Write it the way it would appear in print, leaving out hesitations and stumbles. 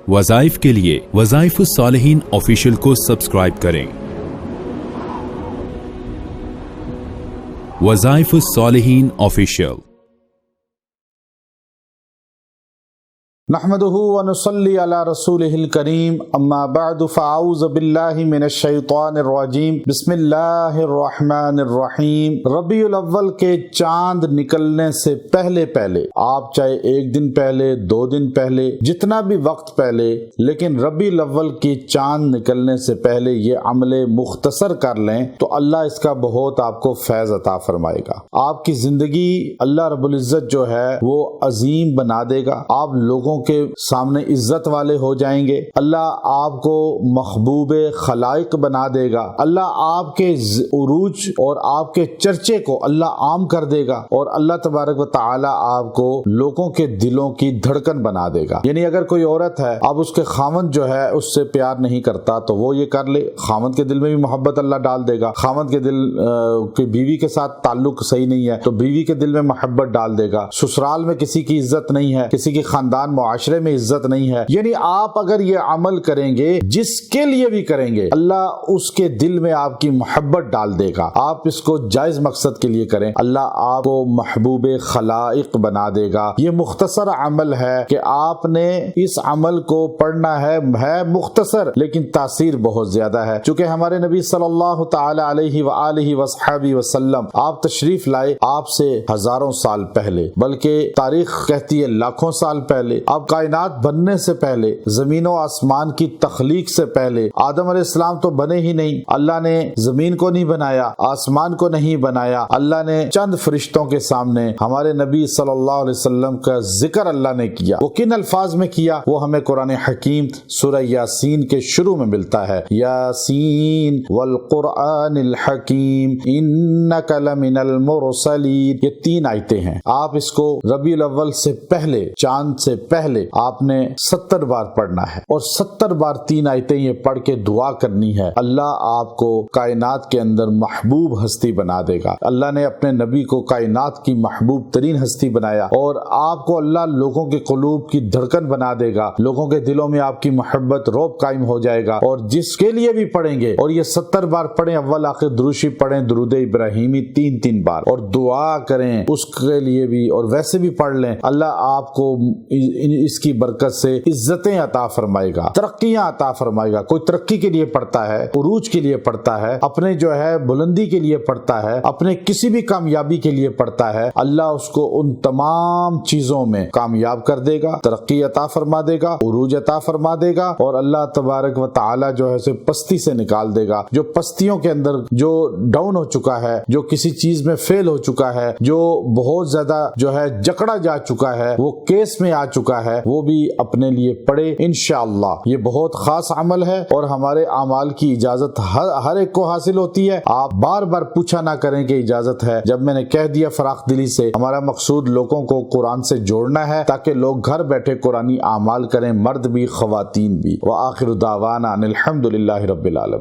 وظائف کے لیے وظائف الصالحین آفیشیل کو سبسکرائب کریں۔ وظائف الصالحین آفیشیل۔ نحمده ونصلي على رسوله الكريم اما بعد فاعوذ بالله من الشیطان الرجیم بسم اللہ الرحمن الرحیم۔ ربیع الاول کے چاند نکلنے سے پہلے آپ چاہے ایک دن پہلے، 2 دن پہلے، جتنا بھی وقت پہلے، لیکن ربیع الاول کی چاند نکلنے سے پہلے یہ عمل مختصر کر لیں تو اللہ اس کا بہت آپ کو فیض عطا فرمائے گا۔ آپ کی زندگی اللہ رب العزت جو ہے وہ عظیم بنا دے گا، آپ لوگوں کے سامنے عزت والے ہو جائیں گے، اللہ آپ کو محبوب خلائق بنا دے گا، اللہ آپ کے عروج اور آپ کے چرچے کو اللہ عام کر دے گا، اور اللہ تبارک و تعالی آپ کو لوگوں کے دلوں کی دھڑکن بنا دے گا۔ یعنی اگر کوئی عورت ہے، اب اس کے خاوند جو ہے اس سے پیار نہیں کرتا تو وہ یہ کر لے، خاوند کے دل میں بھی محبت اللہ ڈال دے گا۔ خاوند کے دل کی بیوی کے ساتھ تعلق صحیح نہیں ہے تو بیوی کے دل میں محبت ڈال دے گا۔ سسرال میں کسی کی عزت نہیں ہے، کسی کی خاندان معاشرے میں عزت نہیں ہے، یعنی آپ اگر یہ عمل کریں گے، جس کے لیے بھی کریں گے، اللہ اس کے دل میں آپ کی محبت ڈال دے گا۔ آپ اس کو جائز مقصد کے لیے کریں، اللہ آپ کو محبوب خلائق بنا دے گا۔ یہ مختصر عمل ہے کہ آپ نے اس عمل کو پڑھنا ہے مختصر لیکن تاثیر بہت زیادہ ہے۔ چونکہ ہمارے نبی صلی اللہ تعالی علیہ وآلہ وصحبہ وسلم آپ تشریف لائے آپ سے ہزاروں سال پہلے، بلکہ تاریخ کہتی ہے لاکھوں سال پہلے۔ اب کائنات بننے سے پہلے، زمین و آسمان کی تخلیق سے پہلے، آدم علیہ السلام تو بنے ہی نہیں، اللہ نے زمین کو نہیں بنایا، آسمان کو نہیں بنایا، اللہ نے چند فرشتوں کے سامنے ہمارے نبی صلی اللہ علیہ وسلم کا ذکر اللہ نے کیا۔ وہ کن الفاظ میں کیا؟ وہ ہمیں قرآن حکیم سورہ یاسین کے شروع میں ملتا ہے، یاسین والقرآن الحکیم انک لمن المرسلین۔ یہ 3 آیتیں ہیں۔ آپ اس کو ربیع الاول سے پہلے، چاند سے پہلے آپ نے 70 بار پڑھنا ہے، اور 70 بار 3 آیتیں یہ پڑھ کے دعا کرنی ہے۔ اللہ آپ کو کائنات کے اندر محبوب ہستی بنا دے گا۔ اللہ نے اپنے نبی کو کائنات کی محبوب ترین ہستی بنایا، اور آپ کو اللہ لوگوں کے قلوب کی دھڑکن بنا دے گا، لوگوں کے دلوں میں آپ کی محبت روب قائم ہو جائے گا۔ اور جس کے لیے بھی پڑھیں گے، اور یہ 70 بار پڑھیں، اول آخر درود شریف پڑھیں، درود ابراہیمی 3 بار، اور دعا کریں اس کے لیے بھی، اور ویسے بھی پڑھ لیں، اللہ آپ کو اس کی برکت سے عزتیں عطا فرمائے گا، ترقیاں عطا فرمائے گا۔ کوئی ترقی کے لیے پڑھتا ہے، عروج کے لیے پڑھتا ہے، اپنے جو ہے بلندی کے لیے پڑھتا ہے، اپنے کسی بھی کامیابی کے لیے پڑھتا ہے، اللہ اس کو ان تمام چیزوں میں کامیاب کر دے گا، ترقی عطا فرما دے گا، عروج عطا فرما دے گا، اور اللہ تبارک و تعالی جو ہے اسے پستی سے نکال دے گا۔ جو پستیوں کے اندر جو ڈاؤن ہو چکا ہے، جو کسی چیز میں فیل ہو چکا ہے، جو بہت زیادہ جو ہے جکڑا جا چکا ہے، وہ کیس میں آ چکا ہے، وہ بھی اپنے لیے پڑھے انشاءاللہ۔ یہ بہت خاص عمل ہے، اور ہمارے اعمال کی اجازت ہر ایک کو حاصل ہوتی ہے۔ آپ بار بار پوچھا نہ کریں کہ اجازت ہے، جب میں نے کہہ دیا فراخ دلی سے، ہمارا مقصود لوگوں کو قرآن سے جوڑنا ہے تاکہ لوگ گھر بیٹھے قرآنی اعمال کریں، مرد بھی خواتین بھی۔ وآخر دعوانا ان الحمدللہ رب العالمین۔